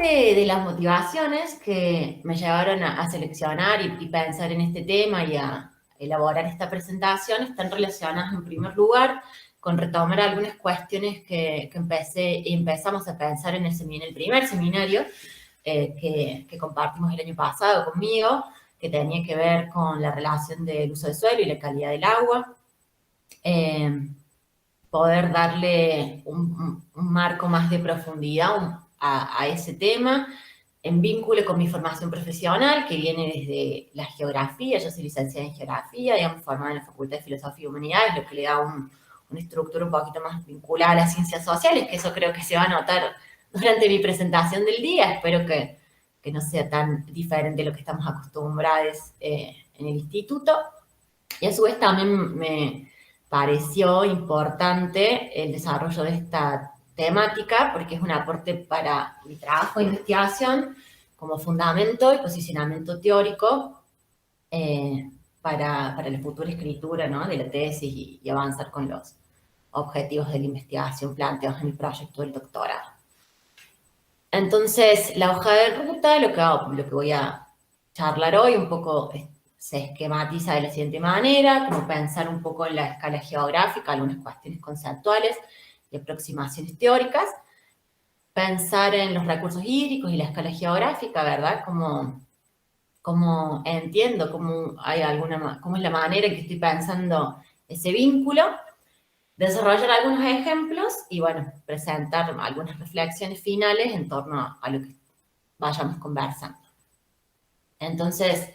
parte de las motivaciones que me llevaron a seleccionar y pensar en este tema y a elaborar esta presentación están relacionadas en primer lugar con retomar algunas cuestiones que empezamos a pensar en el primer seminario que compartimos el año pasado conmigo, que tenía que ver con la relación del uso del suelo y la calidad del agua. Poder darle un marco más de profundidad a ese tema, en vínculo con mi formación profesional, que viene desde la geografía. Yo soy licenciada en geografía, digamos, formada en la Facultad de Filosofía y Humanidades, lo que le da una estructura un poquito más vinculada a las ciencias sociales, que eso creo que se va a notar durante mi presentación del día. Espero que no sea tan diferente de lo que estamos acostumbrados en el instituto. Y a su vez también me pareció importante el desarrollo de esta temática porque es un aporte para mi trabajo de investigación como fundamento y posicionamiento teórico para la futura escritura, ¿no?, de la tesis y avanzar con los objetivos de la investigación planteados en el proyecto del doctorado. Entonces, la hoja de ruta, lo que voy a charlar hoy, un poco se esquematiza de la siguiente manera, como pensar un poco en la escala geográfica, algunas cuestiones conceptuales y aproximaciones teóricas, pensar en los recursos hídricos y la escala geográfica, ¿verdad? Cómo entiendo, cómo es la manera en que estoy pensando ese vínculo, desarrollar algunos ejemplos y, bueno, presentar algunas reflexiones finales en torno a lo que vayamos conversando. Entonces,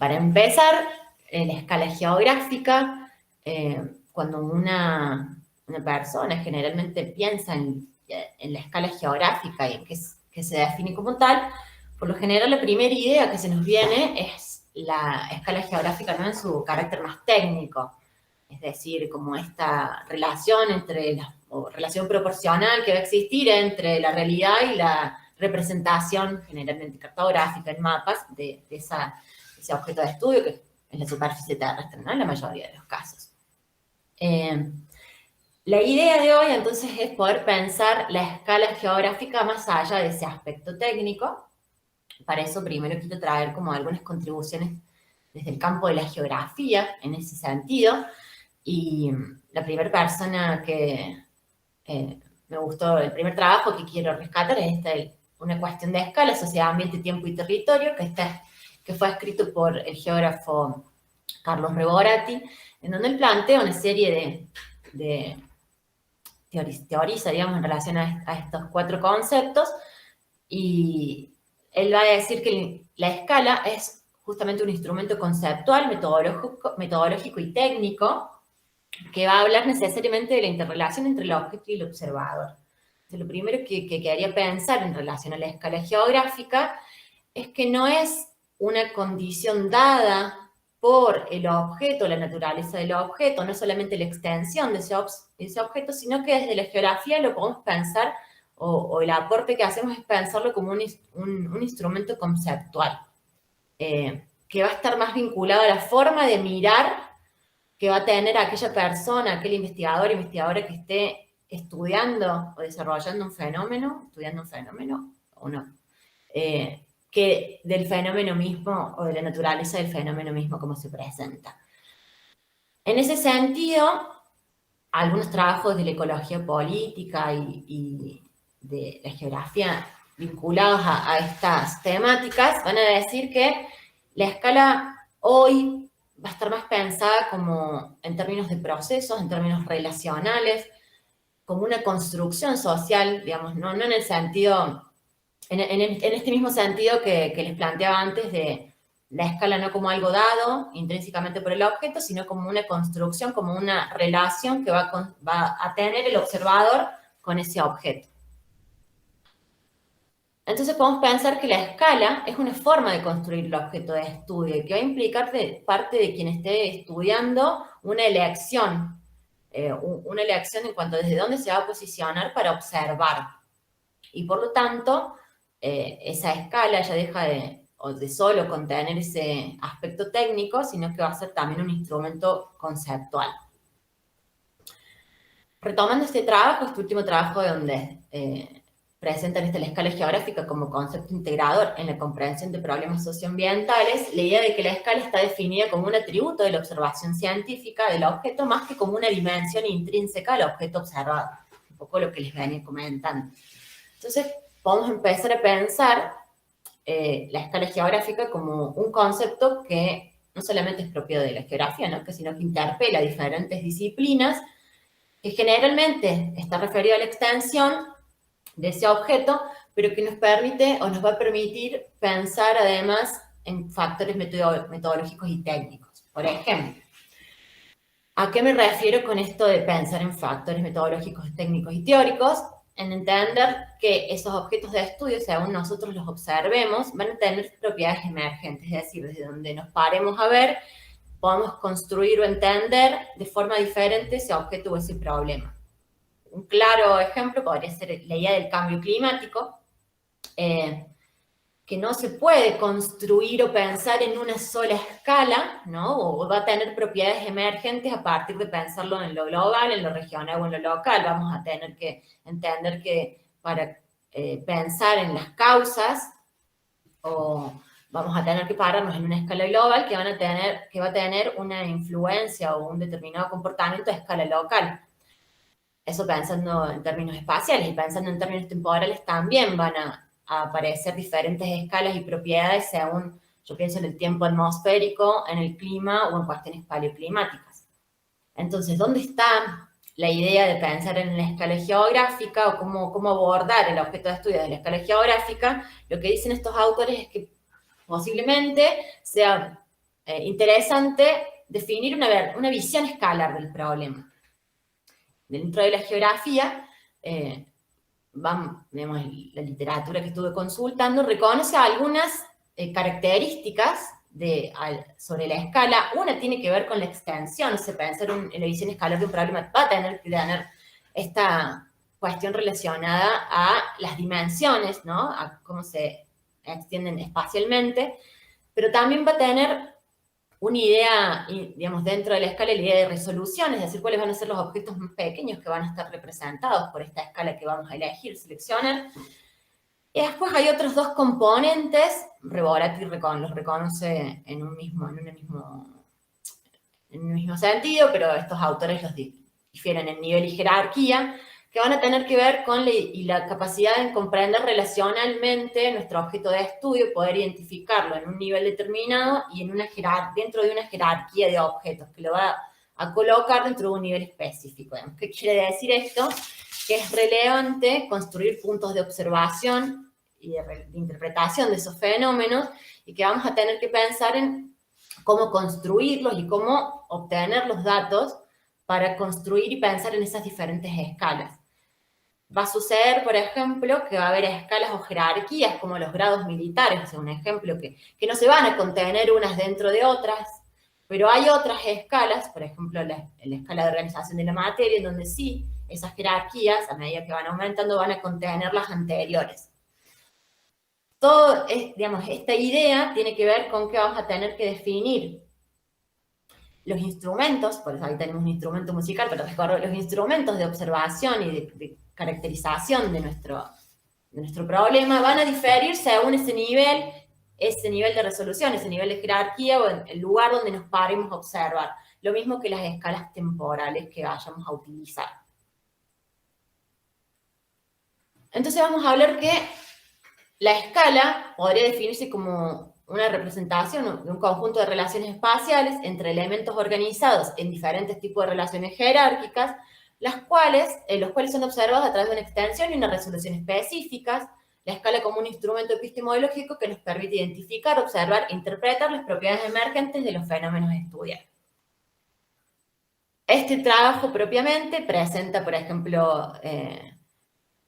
para empezar, en la escala geográfica, cuando una persona generalmente piensa en la escala geográfica y en qué se define como tal, por lo general la primera idea que se nos viene es la escala geográfica, ¿no?, en su carácter más técnico, es decir, como esta relación relación proporcional que va a existir entre la realidad y la representación generalmente cartográfica en mapas de ese objeto de estudio que es la superficie terrestre, ¿no?, en la mayoría de los casos. La idea de hoy, entonces, es poder pensar la escala geográfica más allá de ese aspecto técnico. Para eso, primero quiero traer como algunas contribuciones desde el campo de la geografía, en ese sentido. Y la primera persona que me gustó, el primer trabajo que quiero rescatar es una cuestión de escala, sociedad, ambiente, tiempo y territorio, que fue escrito por el geógrafo Carlos Reborati, en donde él plantea una serie de teoriza, digamos, en relación a estos 4 conceptos, y él va a decir que la escala es justamente un instrumento conceptual, metodológico y técnico, que va a hablar necesariamente de la interrelación entre el objeto y el observador. Entonces, lo primero que quería pensar en relación a la escala geográfica es que no es una condición dada por el objeto, la naturaleza del objeto, no solamente la extensión de ese objeto, sino que desde la geografía lo podemos pensar, o el aporte que hacemos es pensarlo como un instrumento conceptual, que va a estar más vinculado a la forma de mirar que va a tener aquella persona, aquel investigador o investigadora que esté estudiando o desarrollando un fenómeno, o no, que del fenómeno mismo o de la naturaleza del fenómeno mismo como se presenta. En ese sentido, algunos trabajos de la ecología política y de la geografía vinculados a estas temáticas van a decir que la escala hoy va a estar más pensada como en términos de procesos, en términos relacionales, como una construcción social, digamos, no en el sentido, en este mismo sentido que les planteaba antes de la escala no como algo dado intrínsecamente por el objeto, sino como una construcción, como una relación que va a tener el observador con ese objeto. Entonces podemos pensar que la escala es una forma de construir el objeto de estudio y que va a implicar de parte de quien esté estudiando una elección en cuanto a desde dónde se va a posicionar para observar. Y por lo tanto, esa escala ya deja de solo contener ese aspecto técnico, sino que va a ser también un instrumento conceptual. Retomando este último trabajo de donde presentan la escala geográfica como concepto integrador en la comprensión de problemas socioambientales, la idea de que la escala está definida como un atributo de la observación científica del objeto más que como una dimensión intrínseca al objeto observado. Un poco lo que les venía comentando. Entonces, podemos empezar a pensar la escala geográfica como un concepto que no solamente es propio de la geografía, ¿no? Sino que interpela diferentes disciplinas, que generalmente está referido a la extensión de ese objeto, pero que nos permite o nos va a permitir pensar además en factores metodológicos y técnicos. Por ejemplo, ¿a qué me refiero con esto de pensar en factores metodológicos, técnicos y teóricos? En entender que esos objetos de estudio, según nosotros los observemos, van a tener propiedades emergentes, es decir, desde donde nos paremos a ver, podemos construir o entender de forma diferente ese objeto o ese problema. Un claro ejemplo podría ser la idea del cambio climático, que no se puede construir o pensar en una sola escala, ¿no? O va a tener propiedades emergentes a partir de pensarlo en lo global, en lo regional o en lo local. Vamos a tener que entender que para pensar en las causas, o vamos a tener que pararnos en una escala global que va a tener una influencia o un determinado comportamiento a escala local. Eso pensando en términos espaciales, y pensando en términos temporales también van a aparecer diferentes escalas y propiedades según, yo pienso, en el tiempo atmosférico, en el clima o en cuestiones paleoclimáticas. Entonces, ¿dónde está la idea de pensar en la escala geográfica o cómo abordar el objeto de estudio de la escala geográfica? Lo que dicen estos autores es que posiblemente sea interesante definir una visión escalar del problema. Dentro de la geografía, digamos, la literatura que estuve consultando reconoce algunas características sobre la escala. Una tiene que ver con la extensión, o sea, pensar en la visión escalar de un problema va a tener que tener esta cuestión relacionada a las dimensiones, ¿no? A cómo se extienden espacialmente, pero también va a tener una idea, digamos, dentro de la escala, la idea de resolución, es decir, cuáles van a ser los objetos más pequeños que van a estar representados por esta escala que vamos a elegir, seleccionar. Y después hay otros dos componentes, Reborati los reconoce en un mismo sentido, pero estos autores los difieren en nivel y jerarquía, que van a tener que ver con la capacidad de comprender relacionalmente nuestro objeto de estudio, poder identificarlo en un nivel determinado y dentro de una jerarquía de objetos, que lo va a colocar dentro de un nivel específico. ¿Qué quiere decir esto? Que es relevante construir puntos de observación y de interpretación de esos fenómenos, y que vamos a tener que pensar en cómo construirlos y cómo obtener los datos para construir y pensar en esas diferentes escalas. Va a suceder, por ejemplo, que va a haber escalas o jerarquías como los grados militares, es un ejemplo que no se van a contener unas dentro de otras, pero hay otras escalas, por ejemplo, la escala de organización de la materia, en donde sí, esas jerarquías, a medida que van aumentando, van a contener las anteriores. Todo, digamos, esta idea tiene que ver con que vamos a tener que definir los instrumentos, por eso ahí tenemos un instrumento musical, pero recuerdo, los instrumentos de observación y de caracterización de nuestro problema van a diferir según ese nivel de resolución, ese nivel de jerarquía o el lugar donde nos paremos a observar. Lo mismo que las escalas temporales que vayamos a utilizar. Entonces vamos a hablar que la escala podría definirse como una representación de un conjunto de relaciones espaciales entre elementos organizados en diferentes tipos de relaciones jerárquicas, los cuales son observados a través de una extensión y una resolución específicas. La escala como un instrumento epistemológico que nos permite identificar, observar e interpretar las propiedades emergentes de los fenómenos estudiados. Este trabajo propiamente presenta, por ejemplo,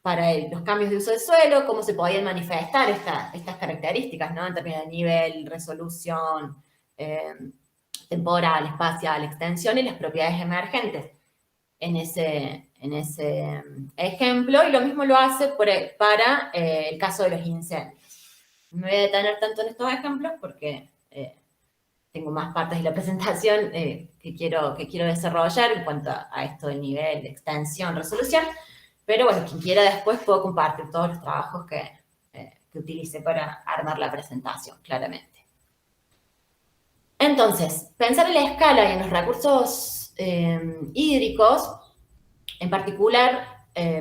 para los cambios de uso del suelo, cómo se podían manifestar estas características, ¿no? En términos de nivel, resolución, temporal, espacial, extensión y las propiedades emergentes en ese ejemplo, y lo mismo lo hace para el caso de los incendios. No me voy a detener tanto en estos ejemplos porque tengo más partes de la presentación que quiero desarrollar en cuanto a esto del nivel, extensión, resolución, Pero bueno, quien quiera después puedo compartir todos los trabajos que utilicé para armar la presentación, claramente. Entonces, pensar en la escala y en los recursos hídricos, en particular,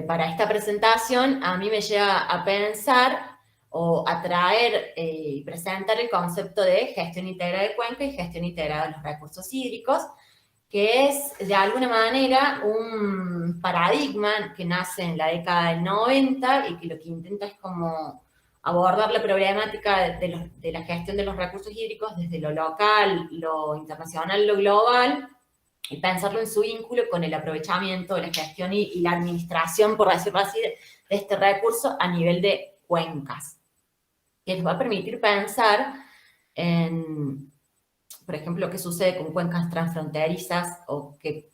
para esta presentación, a mí me lleva a pensar o a traer y presentar el concepto de gestión integrada de cuenca y gestión integrada de los recursos hídricos, que es de alguna manera un paradigma que nace en la década del 90 y que lo que intenta es como abordar la problemática de la gestión de los recursos hídricos desde lo local, lo internacional, lo global, y pensarlo en su vínculo con el aprovechamiento, la gestión y la administración, por decirlo así, de este recurso a nivel de cuencas, que les va a permitir pensar en, por ejemplo, qué sucede con cuencas transfronterizas o qué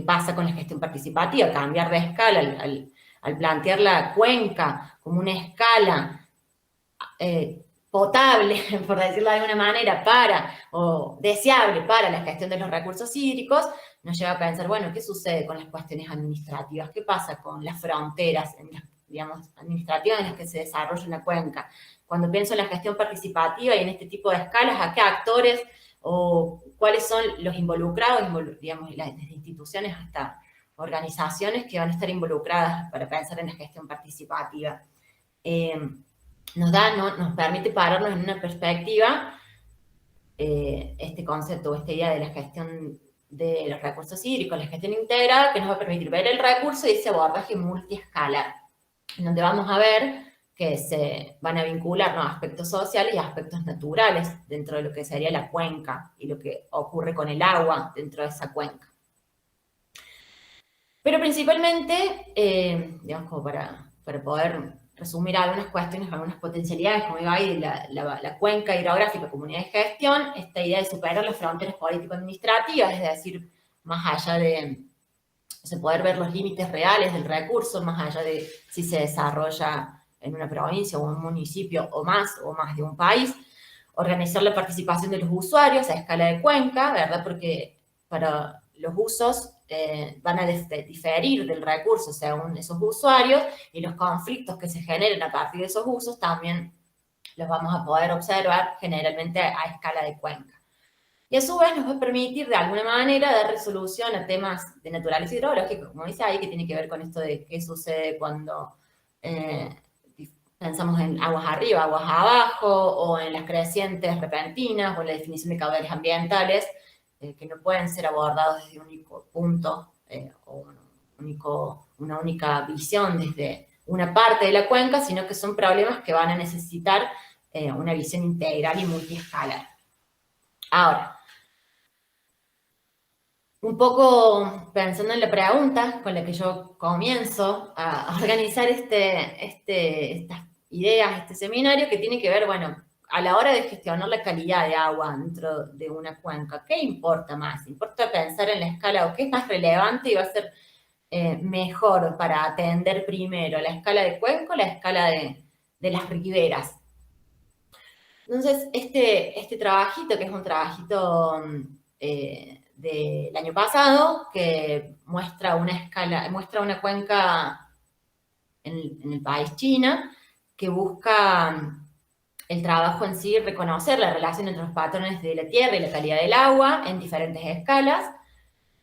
pasa con la gestión participativa, cambiar de escala al plantear la cuenca como una escala potable, por decirlo de alguna manera, o deseable para la gestión de los recursos hídricos, nos lleva a pensar, bueno, ¿qué sucede con las cuestiones administrativas? ¿Qué pasa con las fronteras, digamos, administrativas en las que se desarrolla una cuenca? Cuando pienso en la gestión participativa y en este tipo de escalas, ¿a qué actores o cuáles son los involucrados, digamos, desde instituciones hasta organizaciones que van a estar involucradas para pensar en la gestión participativa? Nos permite pararnos en una perspectiva, este concepto, esta idea de la gestión de los recursos hídricos, la gestión integrada, que nos va a permitir ver el recurso y ese abordaje multiescalar, en donde vamos a ver que se van a vincular, ¿no?, aspectos sociales y aspectos naturales dentro de lo que sería la cuenca y lo que ocurre con el agua dentro de esa cuenca. Pero principalmente, digamos, como para poder resumir algunas cuestiones, algunas potencialidades, como iba ahí, la cuenca hidrográfica como unidad de gestión, esta idea de superar las fronteras político-administrativas, es decir, más allá de poder ver los límites reales del recurso, más allá de si se desarrolla en una provincia o un municipio o más de un país, organizar la participación de los usuarios a escala de cuenca, ¿verdad? Porque para los usos van a diferir del recurso según esos usuarios y los conflictos que se generen a partir de esos usos también los vamos a poder observar generalmente a escala de cuenca. Y a su vez nos va a permitir de alguna manera dar resolución a temas de naturaleza hidrológica, como dice ahí, que tiene que ver con esto de qué sucede cuando pensamos en aguas arriba, aguas abajo, o en las crecientes repentinas, o en la definición de caudales ambientales, que no pueden ser abordados desde un único punto o una única visión desde una parte de la cuenca, sino que son problemas que van a necesitar una visión integral y multiescalar. Ahora, un poco pensando en la pregunta con la que yo comienzo a organizar estas ideas, este seminario, que tiene que ver, bueno, a la hora de gestionar la calidad de agua dentro de una cuenca, ¿qué importa más? ¿Importa pensar en la escala o qué es más relevante y va a ser mejor para atender primero la escala de cuenca o la escala de las riberas? Entonces, este trabajito, que es un trabajito del año pasado, que muestra una cuenca en el país China, que busca el trabajo en sí, reconocer la relación entre los patrones de la tierra y la calidad del agua en diferentes escalas,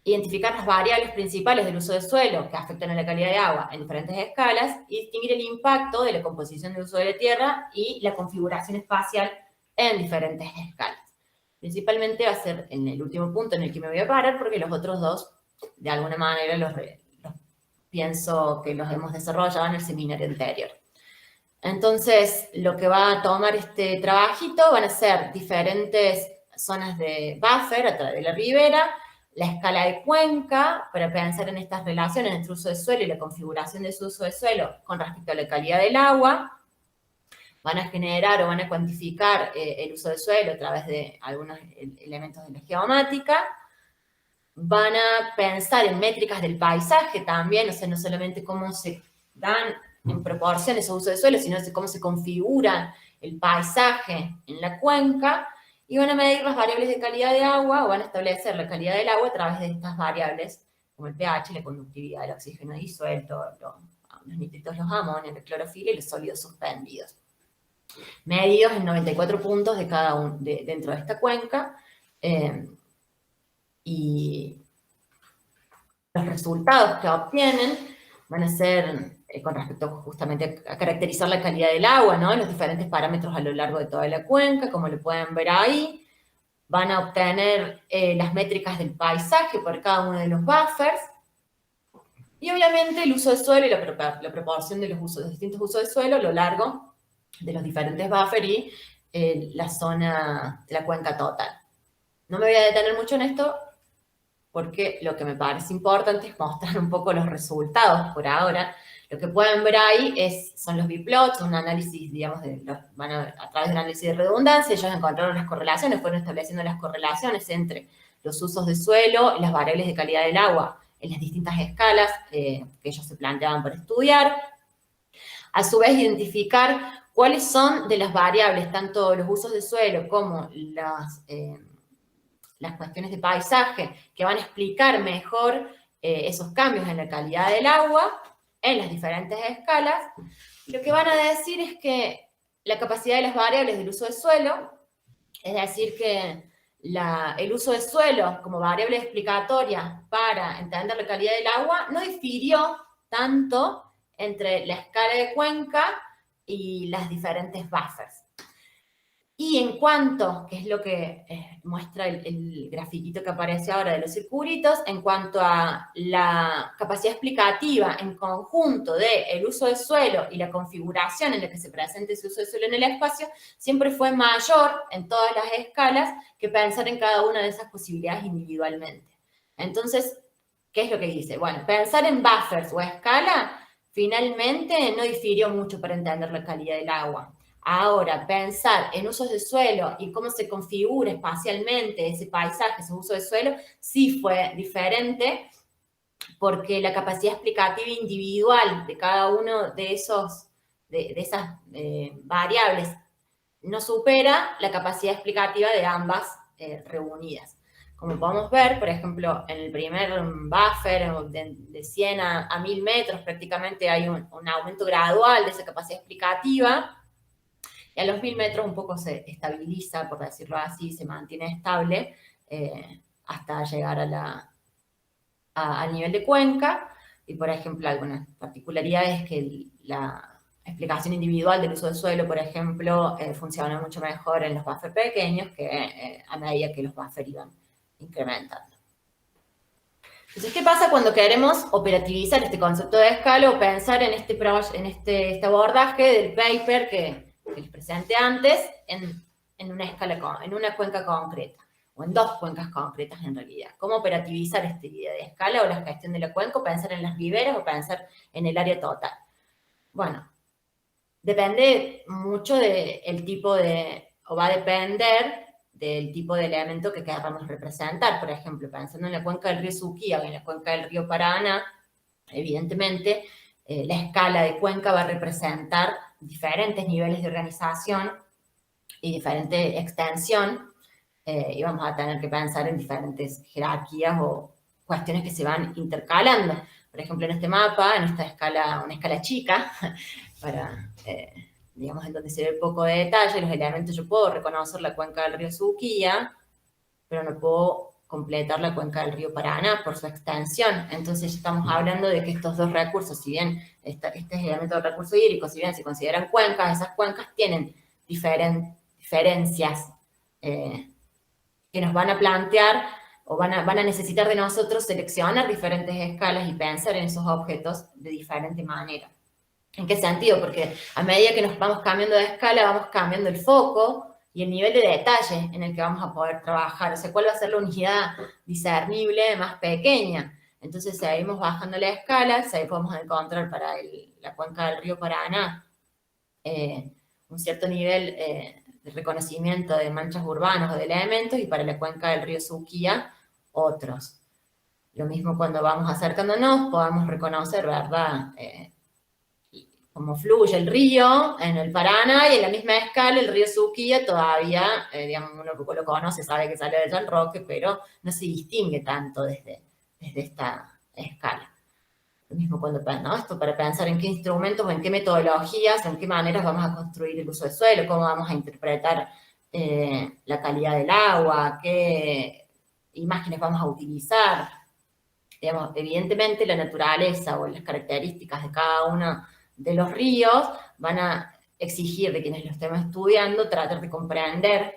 identificar las variables principales del uso de suelo que afectan a la calidad de agua en diferentes escalas y distinguir el impacto de la composición del uso de la tierra y la configuración espacial en diferentes escalas. Principalmente va a ser en el último punto en el que me voy a parar, porque los otros dos, de alguna manera, los pienso que los hemos desarrollado en el seminario anterior. Entonces, lo que va a tomar este trabajito van a ser diferentes zonas de buffer a través de la ribera, la escala de cuenca, para pensar en estas relaciones entre uso de suelo y la configuración de su uso de suelo con respecto a la calidad del agua. Van a generar o van a cuantificar el uso de suelo a través de algunos elementos de la geomática. Van a pensar en métricas del paisaje también, o sea, no solamente cómo se dan en proporción esos usos de suelo, sino cómo se configura el paisaje en la cuenca, y van a medir las variables de calidad de agua, o van a establecer la calidad del agua a través de estas variables como el pH, la conductividad del oxígeno disuelto, los nitritos, los amonios, la clorofila y los sólidos suspendidos. Medidos en 94 puntos de cada uno dentro de esta cuenca, y los resultados que obtienen van a ser con respecto justamente a caracterizar la calidad del agua, ¿no? Los diferentes parámetros a lo largo de toda la cuenca, como lo pueden ver ahí. Van a obtener las métricas del paisaje por cada uno de los buffers. Y obviamente el uso de suelo y la proporción de los distintos usos de suelo a lo largo de los diferentes buffers y la zona de la cuenca total. No me voy a detener mucho en esto porque lo que me parece importante es mostrar un poco los resultados por ahora. Lo que pueden ver ahí son los biplots, un análisis, digamos, a través de un análisis de redundancia, ellos encontraron las correlaciones, fueron estableciendo las correlaciones entre los usos de suelo y las variables de calidad del agua en las distintas escalas que ellos se planteaban para estudiar. A su vez, identificar cuáles son de las variables, tanto los usos de suelo como las cuestiones de paisaje, que van a explicar mejor esos cambios en la calidad del agua en las diferentes escalas. Lo que van a decir es que la capacidad de las variables del uso de suelo, es decir, que el uso de suelo como variable explicatoria para entender la calidad del agua no difirió tanto entre la escala de cuenca y las diferentes buffers. Y en cuanto, que es lo que muestra el grafiquito que aparece ahora de los circulitos, en cuanto a la capacidad explicativa en conjunto del uso de suelo y la configuración en la que se presenta ese uso de suelo en el espacio, siempre fue mayor en todas las escalas que pensar en cada una de esas posibilidades individualmente. Entonces, ¿qué es lo que dice? Bueno, pensar en buffers o escala finalmente no difirió mucho para entender la calidad del agua. Ahora, pensar en usos de suelo y cómo se configura espacialmente ese paisaje, ese uso de suelo, sí fue diferente porque la capacidad explicativa individual de cada uno de esas variables no supera la capacidad explicativa de ambas reunidas. Como podemos ver, por ejemplo, en el primer buffer de 100 a 1000 metros prácticamente hay un aumento gradual de esa capacidad explicativa. Y a los 1000 metros un poco se estabiliza, por decirlo así, se mantiene estable hasta llegar al nivel de cuenca. Y, por ejemplo, algunas particularidades que la explicación individual del uso del suelo, por ejemplo, funciona mucho mejor en los buffers pequeños que a medida que los buffers iban incrementando. Entonces, ¿qué pasa cuando queremos operativizar este concepto de escala o pensar en este abordaje del paper que les presenté antes en una cuenca concreta, o en dos cuencas concretas en realidad? ¿Cómo operativizar esta idea de escala o la gestión de la cuenca, o pensar en las riberas o pensar en el área total? Bueno, depende mucho del tipo o va a depender del tipo de elemento que queramos representar. Por ejemplo, pensando en la cuenca del río Suquía o en la cuenca del río Paraná, evidentemente la escala de cuenca va a representar diferentes niveles de organización y diferente extensión, y vamos a tener que pensar en diferentes jerarquías o cuestiones que se van intercalando. Por ejemplo, en este mapa, en esta escala, una escala chica, digamos, en donde se ve poco de detalle, los elementos, yo puedo reconocer la cuenca del río Suquía, pero no puedo completar la cuenca del río Paraná por su extensión. Entonces estamos hablando de que estos dos recursos, si bien este elemento del recurso hídrico, si bien se consideran cuencas, esas cuencas tienen diferencias que nos van a plantear o van a necesitar de nosotros seleccionar diferentes escalas y pensar en esos objetos de diferente manera. ¿En qué sentido? Porque a medida que nos vamos cambiando de escala, vamos cambiando el foco y el nivel de detalle en el que vamos a poder trabajar. O sea, ¿cuál va a ser la unidad discernible más pequeña? Entonces, seguimos bajando la escala, ahí podemos encontrar para la cuenca del río Paraná un cierto nivel de reconocimiento de manchas urbanas o de elementos, y para la cuenca del río Suquía, otros. Lo mismo cuando vamos acercándonos, podamos reconocer, ¿verdad?, cómo fluye el río en el Paraná, y en la misma escala el río Suquía todavía, digamos, uno que lo conoce sabe que sale de San Roque, pero no se distingue tanto desde esta escala. Lo mismo cuando, ¿no? Esto para pensar en qué instrumentos o en qué metodologías, en qué maneras vamos a construir el uso del suelo, cómo vamos a interpretar la calidad del agua, qué imágenes vamos a utilizar. Digamos, evidentemente la naturaleza o las características de cada uno de los ríos van a exigir de quienes lo estemos estudiando tratar de comprender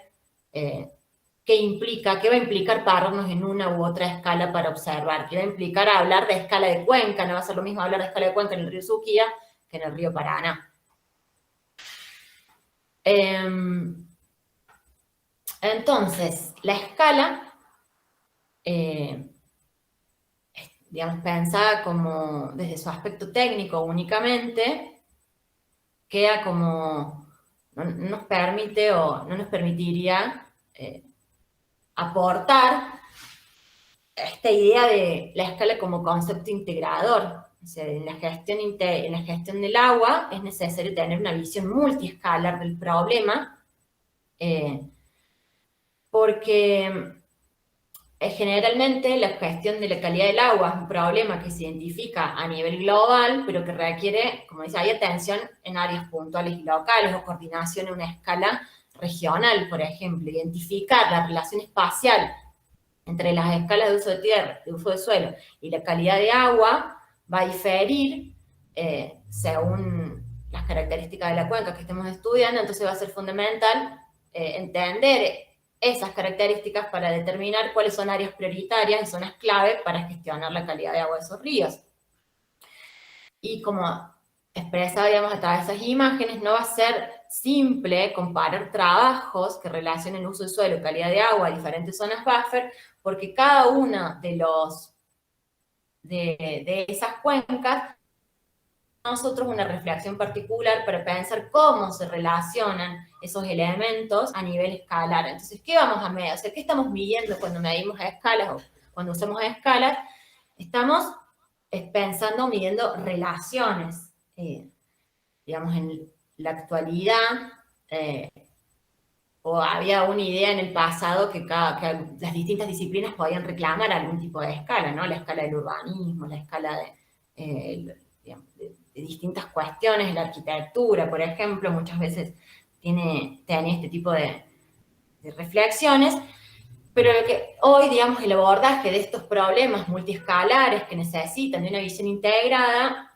qué implica, qué va a implicar pararnos en una u otra escala para observar, qué va a implicar hablar de escala de cuenca, no va a ser lo mismo hablar de escala de cuenca en el río Suquía que en el río Paraná. Entonces, la escala, digamos, pensada como desde su aspecto técnico únicamente, queda como, no nos permite o no nos permitiría aportar esta idea de la escala como concepto integrador. O sea, en la gestión del agua es necesario tener una visión multiescalar del problema, porque generalmente la gestión de la calidad del agua es un problema que se identifica a nivel global, pero que requiere, como dice, hay atención en áreas puntuales y locales o coordinación en una escala regional, por ejemplo, identificar la relación espacial entre las escalas de uso de tierra, de uso de suelo y la calidad de agua va a diferir según las características de la cuenca que estemos estudiando, entonces va a ser fundamental entender esas características para determinar cuáles son áreas prioritarias y zonas clave para gestionar la calidad de agua de esos ríos. Y como expresado, digamos, a través de esas imágenes, no va a ser simple comparar trabajos que relacionen el uso del suelo y calidad de agua a diferentes zonas buffer, porque cada una de esas cuencas nosotros una reflexión particular para pensar cómo se relacionan esos elementos a nivel escalar. Entonces, ¿qué vamos a medir? O sea, ¿qué estamos midiendo cuando medimos a escalas o cuando usamos a escalas? Estamos pensando, midiendo relaciones. Digamos, en la actualidad, o había una idea en el pasado que las distintas disciplinas podían reclamar algún tipo de escala, ¿no? La escala del urbanismo, la escala digamos, de distintas cuestiones, la arquitectura, por ejemplo, muchas veces tiene este tipo de reflexiones, pero lo que hoy, digamos, el abordaje de estos problemas multiescalares que necesitan de una visión integrada,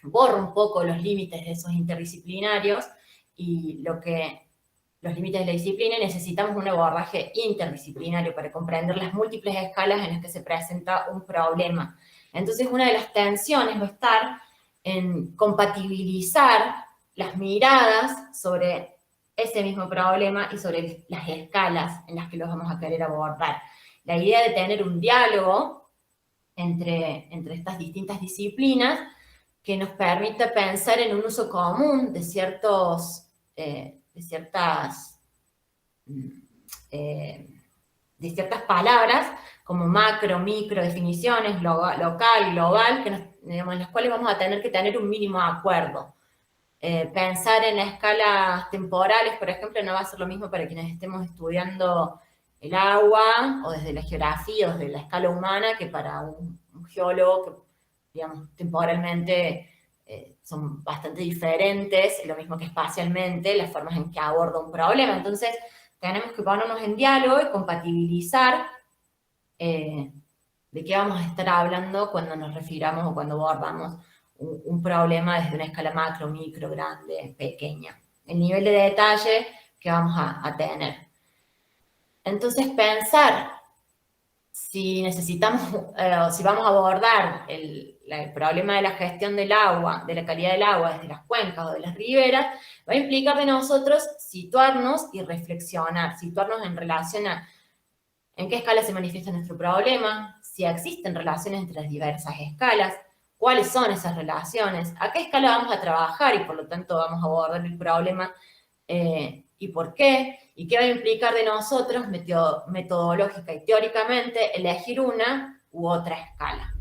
borra un poco los límites de esos interdisciplinarios y los límites de la disciplina, y necesitamos un abordaje interdisciplinario para comprender las múltiples escalas en las que se presenta un problema. Entonces, una de las tensiones va a estar en compatibilizar las miradas sobre ese mismo problema y sobre las escalas en las que los vamos a querer abordar. La idea de tener un diálogo entre estas distintas disciplinas que nos permita pensar en un uso común de ciertas palabras, como macro, micro, definiciones, local, global, digamos, en las cuales vamos a tener que tener un mínimo acuerdo. Pensar en escalas temporales, por ejemplo, no va a ser lo mismo para quienes estemos estudiando el agua, o desde la geografía, o desde la escala humana, que para un geólogo que, digamos, temporalmente son bastante diferentes, lo mismo que espacialmente, las formas en que aborda un problema. Entonces, tenemos que ponernos en diálogo y compatibilizar de qué vamos a estar hablando cuando nos refiramos o cuando abordamos un problema desde una escala macro, micro, grande, pequeña. El nivel de detalle que vamos a tener. Entonces, pensar si necesitamos, si vamos a abordar el problema de la gestión del agua, de la calidad del agua desde las cuencas o de las riberas, va a implicar de nosotros situarnos y reflexionar, situarnos en relación a en qué escala se manifiesta nuestro problema, si existen relaciones entre las diversas escalas, cuáles son esas relaciones, a qué escala vamos a trabajar y por lo tanto vamos a abordar el problema y por qué, y qué va a implicar de nosotros metodológica y teóricamente elegir una u otra escala.